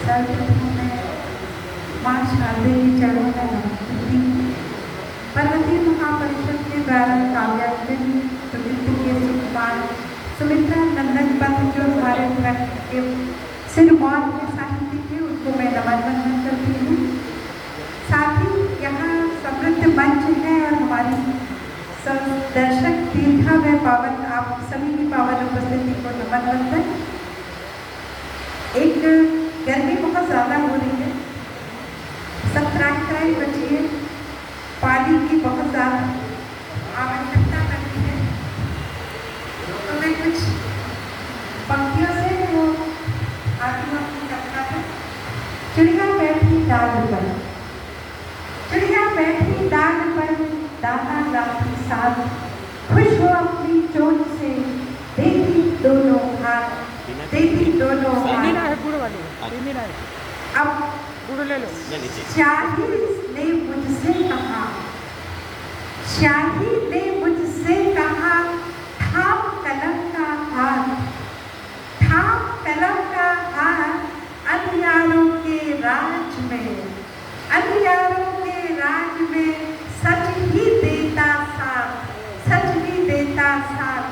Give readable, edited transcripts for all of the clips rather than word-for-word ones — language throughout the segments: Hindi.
सर्वप्रथम मैं माँ शारदे के चरणों में नमस्ते करती हूँ। पर्वतीय महापरिषद के द्वारा काव्यार्जन प्रवृत्ति के सुकुमार सुमित्रा नंदन पथ जो हमारे ट्रस्ट के सिरमौर के साहित्य थे उनको मैं नमन वंदन करती हूँ। साथ ही यहाँ समृद्ध मंच है और हमारी दर्शक दीर्घा में पावन आप सभी की पावन उपस्थिति को नमन वंदन। एक गर्मी बहुत ज़्यादा हो रही है, सत्राई बची है, पानी की बहुत ज़्यादा आवश्यकता लगती है, तो मैं कुछ पंक्तियों से वो आती हूँ अपनी कविता में। चिड़िया बैठी डाल पर, चिड़िया बैठी डाल पर, दाना लाती साथ, खुश हो अपनी चोट से, देखी दोनों हाथ, देखी दोनों हाथ। अब शाही ने मुझसे कहा, शाही ने मुझसे कहा, थाम कलम का हाथ, थाम कलम का हाथ, अंधियारों के राज में, अंधियारों के राज में सच ही देता साथ, सच ही देता साथ।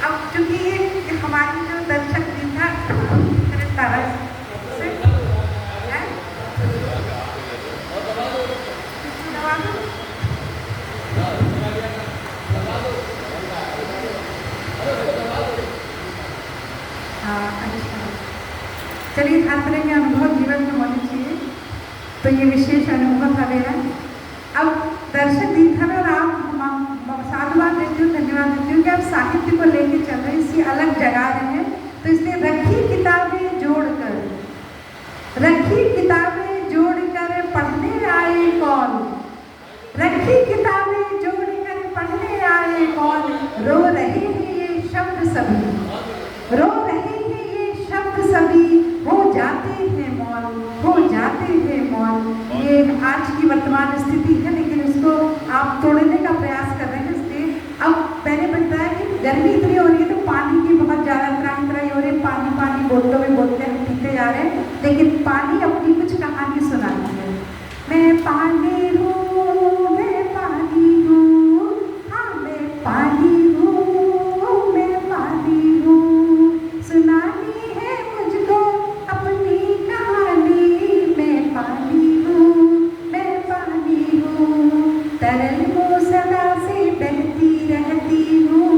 अब चूंकि ये हमारी जो दर्शक दीर्घा तरह से चलिए हर तरह के अनुभव जीवन में होने चाहिए, तो ये विशेष अनुभव था मेरा। अब दर्शक दीर्घा में और आप साधुवाद देती हूँ, धन्यवाद देती हूँ कि आप साहित्य को लेके चल रहे हैं, इसी अलग जगा रहे हैं, तो इसलिए रखी किताबें जोड़कर, रखी किताबें जोड़कर पढ़ने आए कौन, रखी किताबें जोड़कर पढ़ने आए कौन, रो रहे हैं ये शब्द सभी, रो रहे हैं ये शब्द सभी, हो जाते हैं मौन, हो जाते हैं मौन। ये आज की वर्तमान स्थिति है, लेकिन इसको आप तोड़ने का प्रयास कर रहे हैं। इसलिए अब मैंने बताया कि गर्मी इतनी हो रही है तो पानी की बहुत ज़्यादा त्राही हो रही है, पानी पानी बोतलों में बोलते हम पीते जा रहे हैं, लेकिन पानी अपनी कुछ कहानी सुनाती है। मैं पानी हूँ, मैं पानी हूँ, हाँ मैं पानी हूँ, मैं पानी हूँ, सुनानी है मुझको अपनी कहानी। मैं पानी हूँ, मैं पानी हूँ, तरल हूँ सदा से बहती रहती हूँ,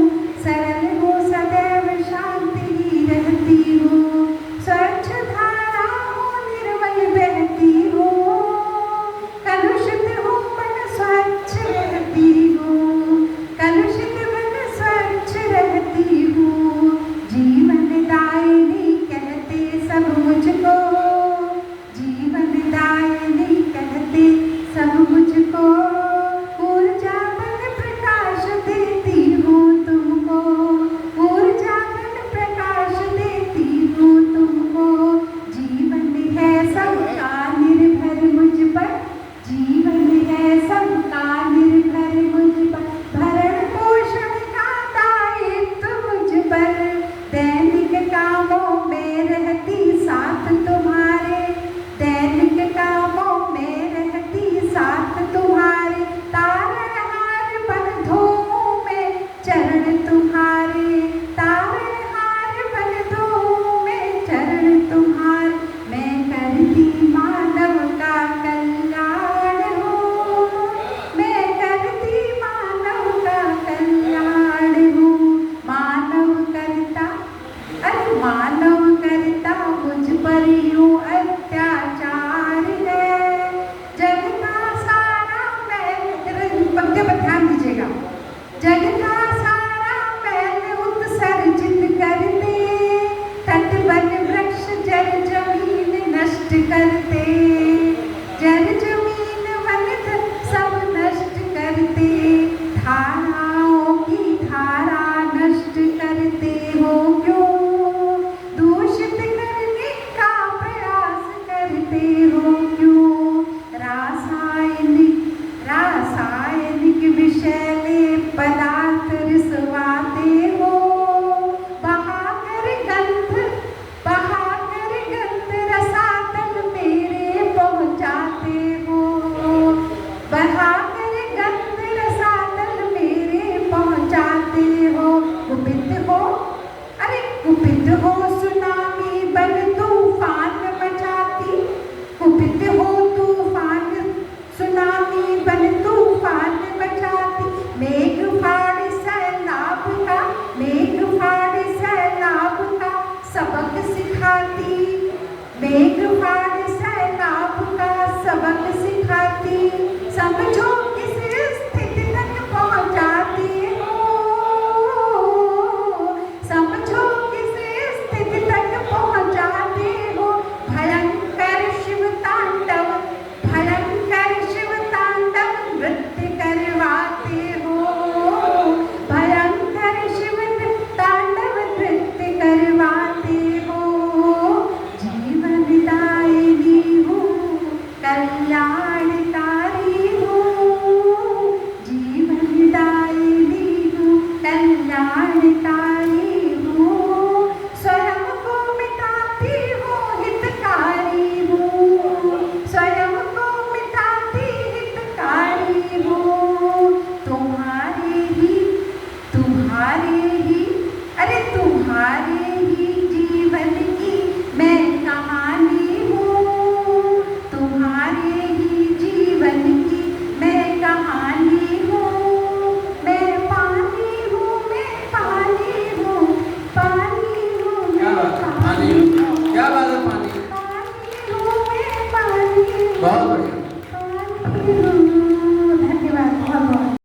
सरल हूँ सदैव शांति ही रहती हूँ, स्वच्छ धारा हूँ निर्मल बहती हूँ, कलुषित हूँ कुपित हो, अरे कुपित हो सुनामी बन तूफान मचाती, कुपित हो तूफान सुनामी बन तूफान मचाती, मेघ